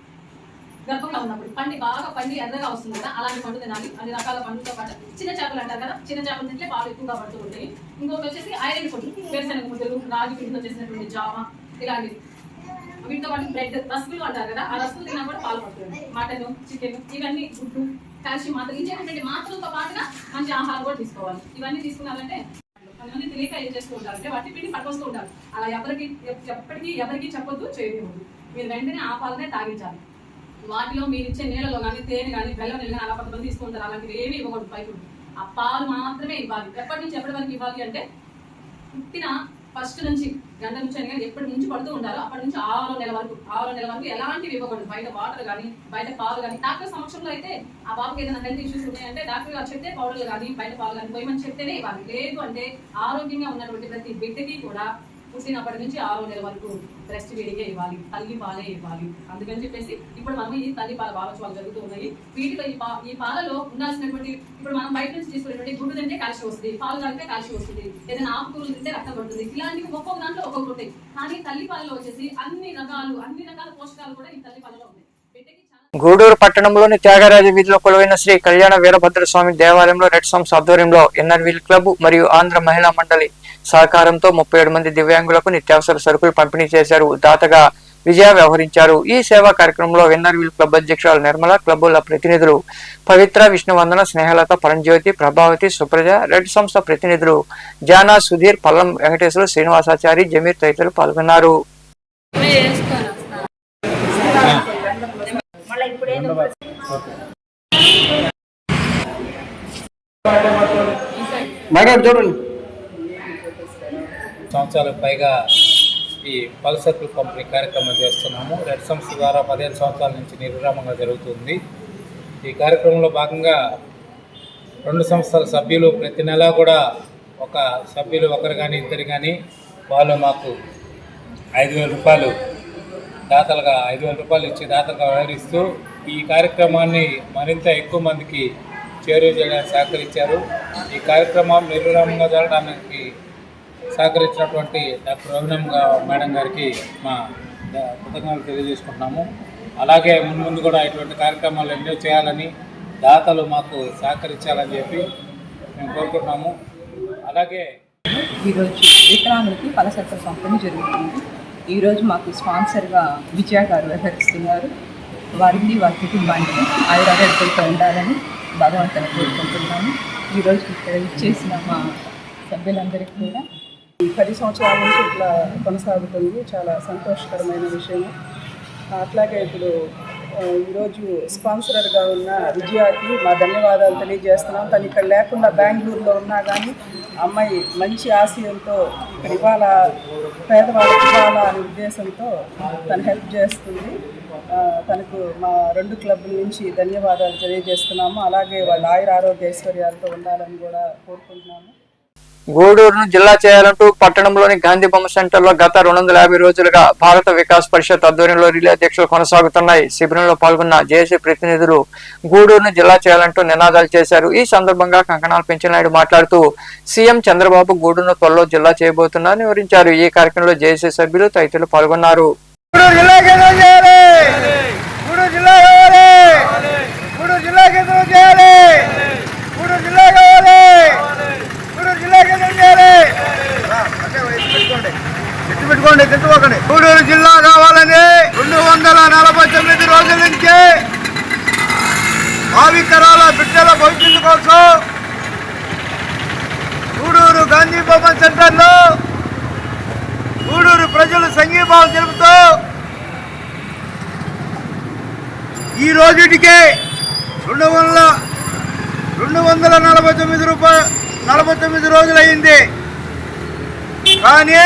గర్భంగా ఉన్నప్పుడు బాగా పండి ఎర్రగా వస్తుంది కదా, అలాంటి పండు తినాలి. అన్ని రకాల పండుతో పాటు చిన్న చేపలు అంటారు కదా, చిన్న చేపలు తింటే పాలు ఎక్కువగా పడుతూ ఉంటాయి. ఇంకొకటి వచ్చేసి ఐరన్ ఫుడ్, వేరుశనగ ముద్దలు, రాగి పిండితో చేసినటువంటి జామ, ఇలాంటివి. వీటితో పాటు బ్రెడ్, రస్కులు అంటారు కదా, ఆ రస్కులు తిన్నా కూడా పాలు పడుతుంది. మటన్, చికెన్, ఇవన్నీ గుడ్డు, కాల్షియం మాత్రం ఇచ్చేటువంటి మాత్రలతో పాటుగా మంచి ఆహారం కూడా తీసుకోవాలి. ఇవన్నీ తీసుకున్నారంటే కొంతమంది తెలియక ఏం చేస్తూ ఉంటారు అంటే వాటి పిండి పట్టుకొస్తూ ఉంటారు. అలా ఎవరికి చెప్పొద్దు, చేయకూడదు. మీరు వెంటనే ఆ పాలనే తాగించాలి. వాటిలో మీరు ఇచ్చే నీళ్ళలో కానీ తేనె కానీ బెల్లం నీళ్ళు కానీ అలా కొంతమంది తీసుకుంటారు. అలాంటివి ఏమీ ఇవ్వకూడదు. పైకి ఆ పాలు మాత్రమే ఇవ్వాలి. ఎప్పటి నుంచి ఎప్పటి వరకు ఇవ్వాలి అంటే పుట్టిన ఫస్ట్ నుంచి గంట నుంచి అని కానీ ఎప్పటి నుంచి పడుతూ ఉంటారో అప్పటి నుంచి 6 నెలల వరకు ఎలాంటివి ఇవ్వకూడదు. బయట వాటర్ కానీ బయట పాలు కానీ డాక్టర్ సమక్షంలో అయితే ఆ బాబుకి ఏదైనా హెల్త్ ఇష్యూస్ ఉన్నాయంటే డాక్టర్ గారు చెప్తే పౌడర్లు కానీ బయట పాలు కానీ పోయమని చెప్తేనే ఇవ్వాలి. లేదు అంటే ఆరోగ్యంగా ఉన్నటువంటి ప్రతి బిడ్డకి కూడా పుట్టినప్పటి నుంచి 6 నెలల వరకు బ్రెస్ట్ ఫీడింగే ఇవ్వాలి, తల్లి పాలే ఇవ్వాలి. అందుకని చెప్పేసి ఇప్పుడు మనం ఈ తల్లి పాల వారోత్సవాలు జరుగుతూ ఉన్నాయి. వీటిలో ఈ పాలలో ఉండాల్సినటువంటి ఇప్పుడు మనం బయట నుంచి తీసుకునేటువంటి గుడ్డు తింటే కాల్షియం వస్తుంది, పాలు తాగితే కాల్షియం వస్తుంది, ఏదైనా ఆకుకూరలు తింటే రక్తం పడుతుంది. ఇలాంటివి ఒక్కొక్క దాంట్లో ఒక్కొక్కటి ఉంటాయి. కానీ తల్లి పాలలో వచ్చేసి అన్ని రకాల పోషకాలు కూడా ఈ తల్లి పాలలో ఉన్నాయి. గూడూరు పట్టణంలోని త్యాగరాజ వీధిలో కొలువైన శ్రీ కళ్యాణ వీరభద్ర స్వామి దేవాలయంలో రెడ్ సామ్స్ ఆధ్వర్యంలో ఎన్ఆర్వీల్ క్లబ్ మరియు ఆంధ్ర మహిళా మండలి సహకారంతో 37 మంది దివ్యాంగులకు నిత్యావసర సరుకులు పంపిణీ చేశారు. దాతగా విజయ వ్యవహరించారు. ఈ సేవా కార్యక్రమంలో ఎన్ఆర్వీల్ క్లబ్ అధ్యక్షురాలు నిర్మల, క్లబ్బుల ప్రతినిధులు పవిత్ర, విష్ణువందన, స్నేహలత, పరంజ్యోతి, ప్రభావతి, సుప్రజ, రెడ్ సంస్థ ప్రతినిధులు జానా, సుధీర్, పల్లం వెంకటేశ్వర, శ్రీనివాసాచారి, జమీర్ తదితరులు పాల్గొన్నారు. సంవత్సరాలకు పైగా ఈ పల్స్ సర్కిల్ పంపిణీ కార్యక్రమం చేస్తున్నాము. రెడ్ సంస్థ ద్వారా 15 సంవత్సరాల నుంచి నిర్విరామంగా జరుగుతుంది. ఈ కార్యక్రమంలో భాగంగా 2 సంస్థల సభ్యులు ప్రతి నెలా కూడా ఒక సభ్యులు ఒకరు కానీ ఇద్దరు కానీ వాళ్ళు మాకు 5,000 రూపాయలు దాతలుగా 5,000 రూపాయలు ఇచ్చి దాతలుగా వ్యవహరిస్తూ ఈ కార్యక్రమాన్ని మరింత ఎక్కువ మందికి చేరువ చేయడానికి సహకరించారు. ఈ కార్యక్రమం నిర్విరామంగా జరగడానికి సహకరించినటువంటి డాక్టర్ రఘునమ్మ మేడం గారికి మా కృతజ్ఞతలు తెలియజేసుకుంటున్నాము. అలాగే ముందు కూడా ఇటువంటి కార్యక్రమాలు ఎన్నో చేయాలని, దాతలు మాకు సహకరించాలని చెప్పి మేము కోరుకుంటున్నాము. అలాగే ఈరోజు వికలాంగులకి పలసత్తుల పంపిణీ జరుగుతుంది. ఈరోజు మాకు స్పాన్సర్గా విజయ గారు వ్యవహరిస్తున్నారు. వారికి వారి కుటుంబానికి ఆయురారోగ్యాలతో ఉండాలని భగవంతుని కోరుకుంటున్నాము. ఈరోజు ఇక్కడ ఇచ్చేసిన మా సభ్యులందరికీ కూడా 10 సంవత్సరాల నుంచి ఇట్లా కొనసాగుతుంది. చాలా సంతోషకరమైన విషయం. అట్లాగే ఇప్పుడు ఈరోజు స్పాన్సరర్గా ఉన్న విజయాకి మా ధన్యవాదాలు తెలియజేస్తున్నాం. తను ఇక్కడ లేకుండా బెంగళూరులో ఉన్నా కానీ అమ్మాయి మంచి ఆశయంతో ఇక్కడ ఇవాళ పేదవాళ్ళకి ఇవ్వాలా అనే ఉద్దేశంతో తను హెల్ప్ చేస్తుంది. తనకు మా 2 క్లబ్ల నుంచి ధన్యవాదాలు తెలియజేస్తున్నాము. అలాగే వాళ్ళ ఆయురారోగ్య ఐశ్వర్యాలతో ఉండాలని కూడా కోరుకుంటున్నాము. గూడూరును జిల్లా చేయాలంటూ పట్టణంలోని గాంధీ బొమ్మ సెంటర్లో గత 250 రోజులుగా భారత వికాస్ పరిషత్ ఆధ్వర్యంలో రిలే దీక్షలు కొనసాగుతున్నాయి. శిబిరంలో పాల్గొన్న జేఏసీ ప్రతినిధులు గూడూరును జిల్లా చేయాలంటూ నినాదాలు చేశారు. ఈ సందర్భంగా కంకణాల పెంచినాయుడు మాట్లాడుతూ సీఎం చంద్రబాబు గూడూరును త్వరలో జిల్లా చేయబోతున్నారని వివరించారు. ఈ కార్యక్రమంలో జేఏసీ సభ్యులు తదితరులు పాల్గొన్నారు. గూడూరు జిల్లా కావాలని 249 రోజుల నుంచి భావితరాల బిడ్డల భవిష్యత్తు కోసం గూడూరు గాంధీ భవన్ సెంటర్లో గూడూరు ప్రజలు సంఘీభావం తెలుపుతూ ఈ రోజుటికే 249 రోజులైంది. కానీ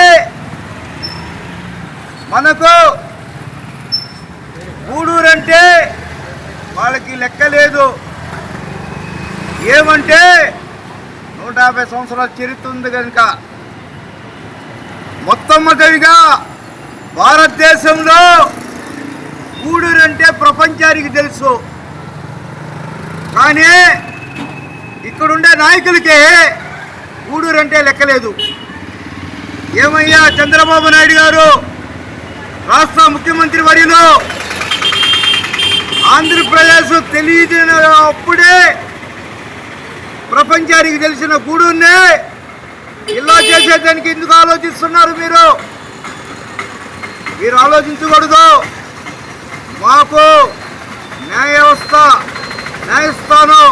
మనకు గూడూరు అంటే వాళ్ళకి లెక్క లేదు. ఏమంటే 150 సంవత్సరాల చరిత్ర ఉంది కనుక మొట్టమొదటిగా భారతదేశంలో గూడూరు అంటే ప్రపంచానికి తెలుసు. కానీ ఇక్కడుండే నాయకులకే గూడూరు అంటే లెక్కలేదు. ఏమయ్యా చంద్రబాబు నాయుడు గారు రాష్ట్ర ముఖ్యమంత్రి వర్యులు ఆంధ్రప్రదేశ్ తెలియజేసినప్పుడే ప్రపంచానికి తెలిసిన గూడూరునే ఇలా చేసేదానికి ఎందుకు ఆలోచిస్తున్నారు? మీరు ఆలోచించకూడదు. మాకు న్యాయస్థానం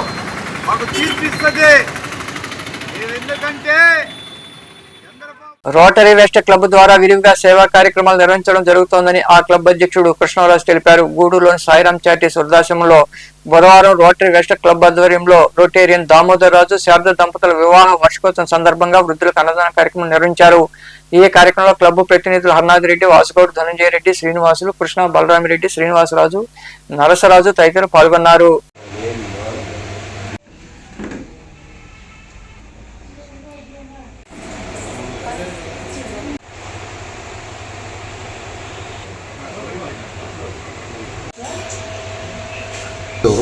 మాకు తీర్పిస్తుంది. ఎందుకంటే రోటరీ వెస్ట్ క్లబ్ ద్వారా విరివిగా సేవా కార్యక్రమాలు నిర్వహించడం జరుగుతోందని ఆ క్లబ్ అధ్యక్షుడు కృష్ణరాజు తెలిపారు. గూడూరులోని సాయిరాం చారిటీస్ వృద్ధాశ్రమంలో బుధవారం రోటరీ వెస్ట్ క్లబ్ ఆధ్వర్యంలో రొటేరియన్ దామోదర్ రాజు శారద దంపతుల వివాహ వార్షికోత్సవం సందర్భంగా వృద్ధులకు అన్నదాన కార్యక్రమం నిర్వహించారు. ఈ కార్యక్రమంలో క్లబ్ ప్రతినిధులు హర్నాథ్ రెడ్డి, వాసుగౌడ్, ధనంజయ రెడ్డి, శ్రీనివాసులు, కృష్ణ, బలరామిరెడ్డి, శ్రీనివాసరాజు, నరసరాజు తదితరులు పాల్గొన్నారు.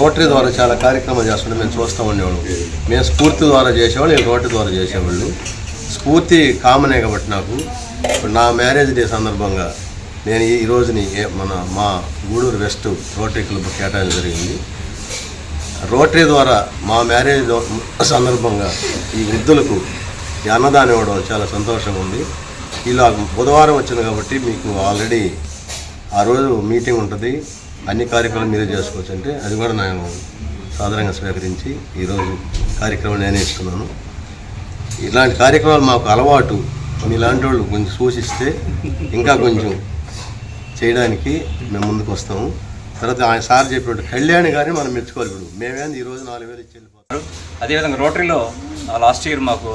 రోటరీ ద్వారా చాలా కార్యక్రమాలు చేస్తుంటే మేము చూస్తూ ఉండేవాళ్ళం. మేము స్ఫూర్తి ద్వారా చేసేవాళ్ళు, నేను రోటరీ ద్వారా చేసేవాళ్ళు. స్ఫూర్తి కామనే కాబట్టి నాకు ఇప్పుడు నా మ్యారేజ్ డే సందర్భంగా నేను ఈ రోజుని మా గూడూరు వెస్ట్ రోటరీ క్లబ్ కేటాయించడం జరిగింది. రోటరీ ద్వారా మా మ్యారేజ్ సందర్భంగా ఈ వృద్ధులకు ఈ అన్నదానం ఇవ్వడం చాలా సంతోషంగా ఉంది. ఇలా బుధవారం వచ్చింది కాబట్టి మీకు ఆల్రెడీ ఆ రోజు మీటింగ్ ఉంటుంది, అన్ని కార్యక్రమాలు మీరే చేసుకోవచ్చు అంటే అది కూడా నేను సాధారణంగా స్వీకరించి ఈరోజు కార్యక్రమం నేనే ఇస్తున్నాను. ఇలాంటి కార్యక్రమాలు మాకు అలవాటు, మీలాంటి వాళ్ళు కొంచెం సూచిస్తే ఇంకా కొంచెం చేయడానికి మేము ముందుకు వస్తాము. తర్వాత ఆయన సార్ చెప్పినట్టు కళ్యాణి గారిని మనం మెచ్చుకోవాలి. ఇప్పుడు మేమేంది ఈరోజు 4,000 ఇచ్చి వెళ్ళిపోతారు. అదేవిధంగా రోటరీలో లాస్ట్ ఇయర్ మాకు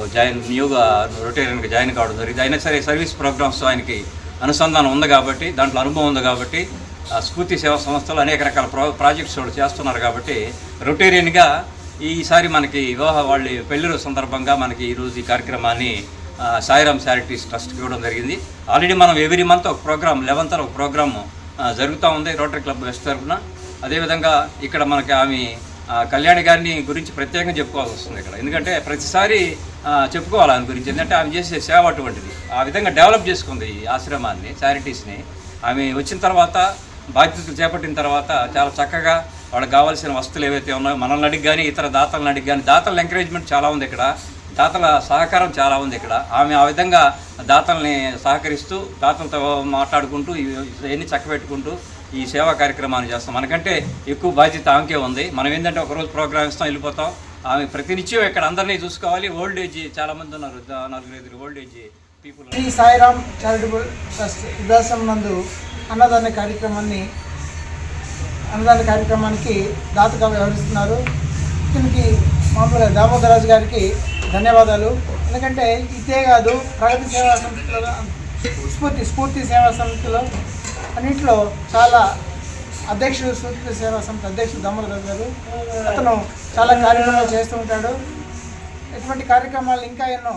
న్యూగా రోటరీకి జాయిన్ కావడం జరిగింది. అయినా సరే సర్వీస్ ప్రోగ్రామ్స్ ఆయనకి అనుసంధానం ఉంది కాబట్టి, దాంట్లో అనుభవం ఉంది కాబట్టి, స్ఫూర్తి సేవా సంస్థలు అనేక రకాల ప్రాజెక్ట్స్ వాళ్ళు చేస్తున్నారు కాబట్టి రొటేరియన్గా ఈసారి మనకి వాళ్ళ పెళ్లి రోజు సందర్భంగా మనకి ఈరోజు ఈ కార్యక్రమాన్ని సాయిరామ్ చారిటీస్ ట్రస్ట్కి ఇవ్వడం జరిగింది. ఆల్రెడీ మనం ఎవ్రీ మంత్ ఒక ప్రోగ్రామ్ 11th ఒక ప్రోగ్రామ్ జరుగుతూ ఉంది రోటరీ క్లబ్ వెస్ట్ తరఫున. అదేవిధంగా ఇక్కడ మనకి ఆమె కళ్యాణి గారిని గురించి ప్రత్యేకంగా చెప్పుకోవాల్సి వస్తుంది ఇక్కడ, ఎందుకంటే ప్రతిసారి చెప్పుకోవాలి ఆమె గురించి, ఎందుకంటే ఆమె చేసే సేవ అటువంటిది. ఆ విధంగా డెవలప్ చేసుకుంది ఈ ఆశ్రమాన్ని, చారిటీస్ని. ఆమె వచ్చిన తర్వాత బాధ్యతలు చేపట్టిన తర్వాత చాలా చక్కగా వాళ్ళకి కావాల్సిన వస్తువులు ఏవైతే ఉన్నాయో మనల్ని అడిగి కానీ ఇతర దాతలను అడిగి కానీ, దాతల ఎంకరేజ్మెంట్ చాలా ఉంది ఇక్కడ, దాతల సహకారం చాలా ఉంది ఇక్కడ. ఆమె ఆ విధంగా దాతల్ని సహకరిస్తూ దాతలతో మాట్లాడుకుంటూ ఇవన్నీ చక్కబెట్టుకుంటూ ఈ సేవా కార్యక్రమాన్ని చేస్తాం. మనకంటే ఎక్కువ బాధ్యత ఆమెకే ఉంది. మనం ఏంటంటే ఒకరోజు ప్రోగ్రామ్ ఇస్తాం, వెళ్ళిపోతాం. ఆమె ప్రతినిత్యం ఇక్కడ అందరినీ చూసుకోవాలి. ఓల్డ్ ఏజ్ చాలామంది ఉన్నారు, 4-5 old age people. Shri Sairam charitable trust ఉద్దేశం నందు అన్నదాన కార్యక్రమానికి దాతగా వ్యవహరిస్తున్నారు. దీనికి మామూలుగా దామోదరాజు గారికి ధన్యవాదాలు. ఎందుకంటే ఇదే కాదు, ప్రగతి సేవా సంస్థలో, స్ఫూర్తి సేవా సంస్థలో అన్నింటిలో చాలా అధ్యక్షుడు, స్ఫూర్తి సేవా సంస్థ అధ్యక్షుడు దామోదరాజు గారు. అతను చాలా కార్యక్రమాలు చేస్తూ ఉంటాడు. ఇటువంటి కార్యక్రమాలు ఇంకా ఎన్నో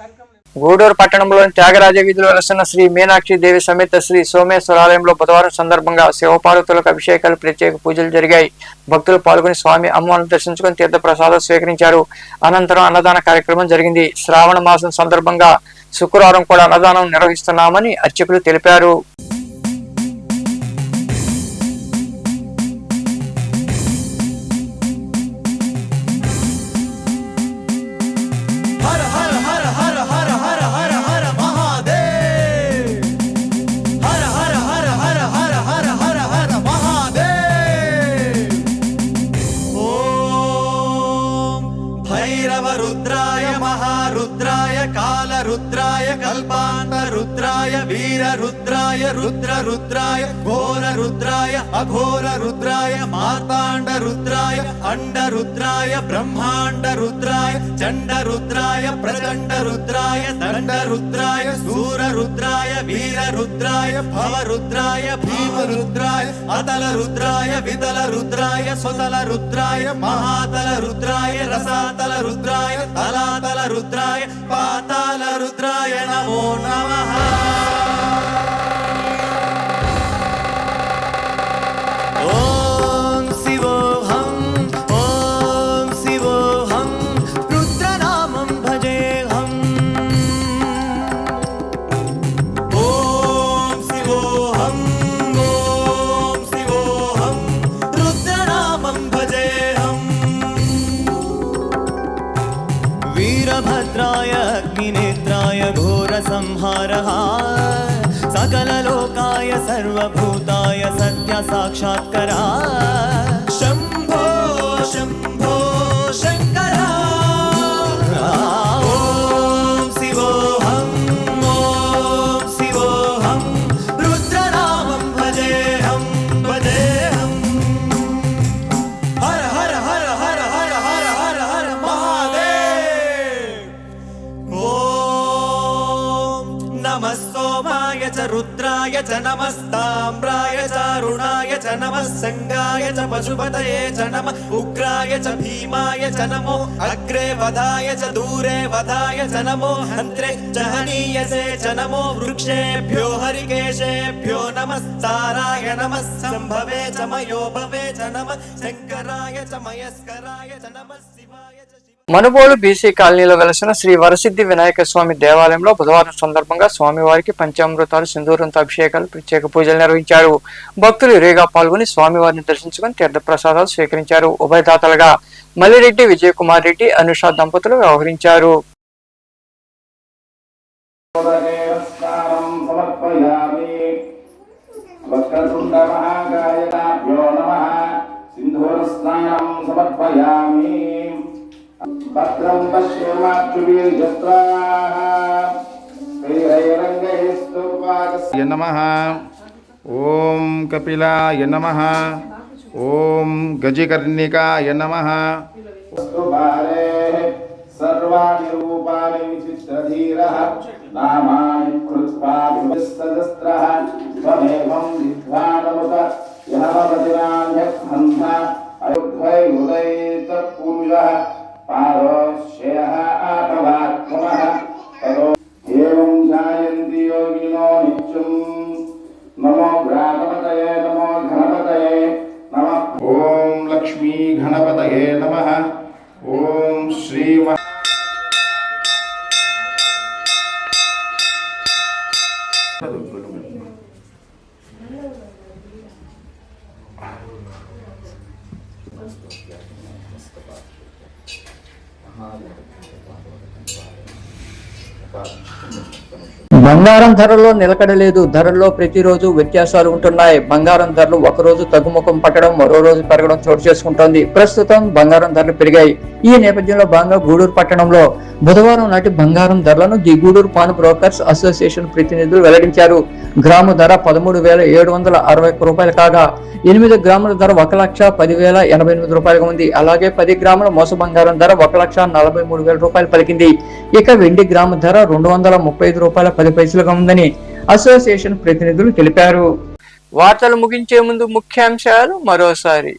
కార్యక్రమాలు. గూడూరు పట్టణంలోని త్యాగరాజ వీధిలో వెలసిన శ్రీ మీనాక్షి దేవి సమేత శ్రీ సోమేశ్వర ఆలయంలో బుధవారం సందర్భంగా శివపార్వతులకు అభిషేకాలు, ప్రత్యేక పూజలు జరిగాయి. భక్తులు పాల్గొని స్వామి అమ్మవారిని దర్శించుకుని తీర్థ ప్రసాదం స్వీకరించారు. అనంతరం అన్నదాన కార్యక్రమం జరిగింది. శ్రావణ మాసం సందర్భంగా శుక్రవారం కూడా అన్నదానం నిర్వహిస్తున్నామని అర్చకులు తెలిపారు. रुद्राय कल्पांत रुद्राय वीर रुद्राय रुद्र रुद्राय घोर रुद्राय अघोर रुद्राय मार्तांड रुद्राय अंड रुद्राय ब्रह्मांड रुद्राय चंड रुद्राय प्रचंड रुद्राय दंड रुद्राय सूर रुद्राय वीर रुद्राय भव रुद्राय भीम रुद्राय अतल रुद्राय वितल रुद्राय स्वतल रुद्राय महातल रुद्राय रसातल रुद्राय तलातल रुद्राय पाताल रुद्राय नमो नमः। ओम शिवोऽहं ओम शिवोऽहं रुद्रनामं भजेऽहं। ओम शिवोऽहं रुद्रनामं भजेऽहं। वीरभद्राय अग्निनेत्राय घोरसंहारः सकललोकाय सर्वभूताय सत्यसाक्षात्करा शम्भो शम्भो शङ्करा। ॐ शिवोऽहं रुद्रनामं भजेऽहं भजेऽहं। हर हर हर हर हर हर हर हर महादेव। ॐ रुद्राय च नमस्ताम्राय चारुणाय च नमः संगाय च पशुपतये च नमः उग्राय च भीमाय च नमो अग्रे वधाय च दूरे वधाय च नमो हन्त्रे च हनीयसे च नमो वृक्षेभ्यो हरिकेशेभ्यो नमस्ताराय नमः संभवे च मयो भवे च नमः शंकराय च मयस्कराय च नमः शिवाय च మనుబోలు బీసీ కాలనీలో వెలసిన శ్రీ వరసిద్ధి వినాయక స్వామి దేవాలయంలో బుధవారం సందర్భంగా స్వామివారికి పంచామృతాలు సింధూరంతో అభిషేకాలు ప్రత్యేక పూజలు నిర్వహించారు. భక్తులు రేగా పాల్గొని స్వామివారిని దర్శించుకుని తీర్థ ప్రసాదాలు స్వీకరించారు. ఉభయదాతలుగా మల్లిరెడ్డి విజయకుమార్ రెడ్డి అనుష దంపతులు వ్యవహరించారు. భద్రం పశ్యేమాక్షుభిర్యత్రాయ నమః. ఓం కపిలాయ నమః. ఓం గజకర్ణికాయ నమః. సర్వాణి రూపాణి విచిత్రధీరః నామాని కృత్వా విస్తదస్త్రః త్వమేవం విద్వానముత యహమతినాన్యః అయుద్ధై ఉదైత పూజః పారోష్యః ఆపవాత్మః తదో ఏవం ధ్యాయంతి యోగినో నిత్యం. నమో గణపతయే నమో గణపతయే నమః. ఓం లక్ష్మీ గణపతయే నమః. ఓం శ్రీ బంగారం ధరలో నిలకడలేదు. ధరల్లో ప్రతిరోజు వ్యత్యాసాలు ఉంటున్నాయి. బంగారం ధరలు ఒకరోజు తగ్గుముఖం పట్టడం, మరో రోజు పెరగడం చోటు చేసుకుంటోంది. ప్రస్తుతం బంగారం ధరలు పెరిగాయి. ఈ నేపథ్యంలో భాగంగా గూడూరు పట్టణంలో బుధవారం నాటి బంగారం ధరలను the Gudur pawn brokers association ప్రతినిధులు వెల్లడించారు. గ్రాము ధర 13,761 రూపాయలు కాగా 8 గ్రాముల ధర 1,10,088 రూపాయలుగా ఉంది. అలాగే 10 గ్రాముల మోస బంగారం ధర 1,43,000 రూపాయలు పలికింది. ఇక వెండి గ్రాము ధర 235 రూపాయల 10 పైసలుగా ఉందని అసోసియేషన్ ప్రతినిధులు తెలిపారు. వార్తలు ముగించే ముందు ముఖ్యాంశాలు మరోసారి.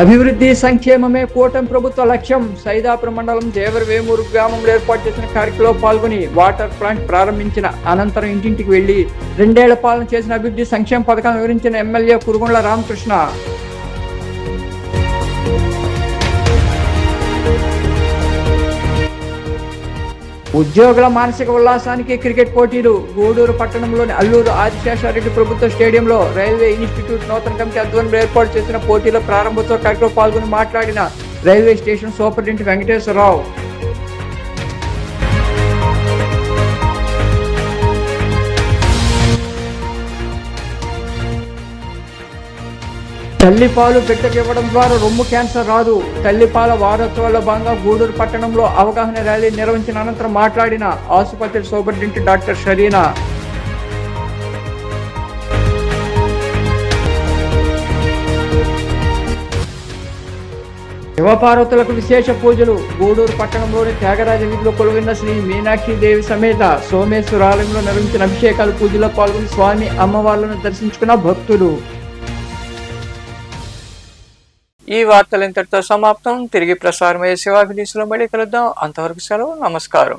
అభివృద్ధి సంక్షేమమే కూటమి ప్రభుత్వ లక్ష్యం. సైదాపురం మండలం దేవరవేమూరు గ్రామంలో ఏర్పాటు చేసిన కార్యక్రమంలో పాల్గొని వాటర్ ప్లాంట్ ప్రారంభించిన అనంతరం ఇంటింటికి వెళ్లి 2 ఏళ్ల పాలన చేసిన అభివృద్ధి సంక్షేమ పథకాలను వివరించిన ఎమ్మెల్యే కురుగుండ్ల రామకృష్ణ. ఉద్యోగుల మానసిక ఉల్లాసానికి క్రికెట్ పోటీలు. గూడూరు పట్టణంలోని అల్లూరు ఆదిశేషారెడ్డి ప్రభుత్వ స్టేడియంలో రైల్వే ఇన్స్టిట్యూట్ నూతన కమిటీ ఆధ్వర్యంలో ఏర్పాటు చేసిన పోటీల ప్రారంభోత్సవ కార్యక్రమంలో పాల్గొని మాట్లాడిన రైల్వే స్టేషన్ సూపరింటెండెంట్ వెంకటేశ్వరరావు. తల్లిపాలు బిడ్డకు ఇవ్వడం ద్వారా రొమ్ము క్యాన్సర్ రాదు. తల్లిపాల వారోత్సవాల్లో భాగంగా గూడూరు పట్టణంలో అవగాహన ర్యాలీ నిర్వహించిన అనంతరం మాట్లాడిన ఆసుపత్రి సూపరింటెండెంట్ డాక్టర్ షరీనా. శివపార్వతులకు విశేష పూజలు. గూడూరు పట్టణంలోని త్యాగరాజ వీధిలో కొలువైన శ్రీ మీనాక్షి దేవి సమేత సోమేశ్వర ఆలయంలో నిర్వహించిన అభిషేకాలు పూజల్లో పాల్గొని స్వామి అమ్మవార్లను దర్శించుకున్న భక్తులు. ఈ వార్తలు ఇంతటితో సమాప్తం. తిరిగి ప్రసారమయ్యే శివాభినీసులో మళ్ళీ కలుద్దాం. అంతవరకు సెలవు. నమస్కారం.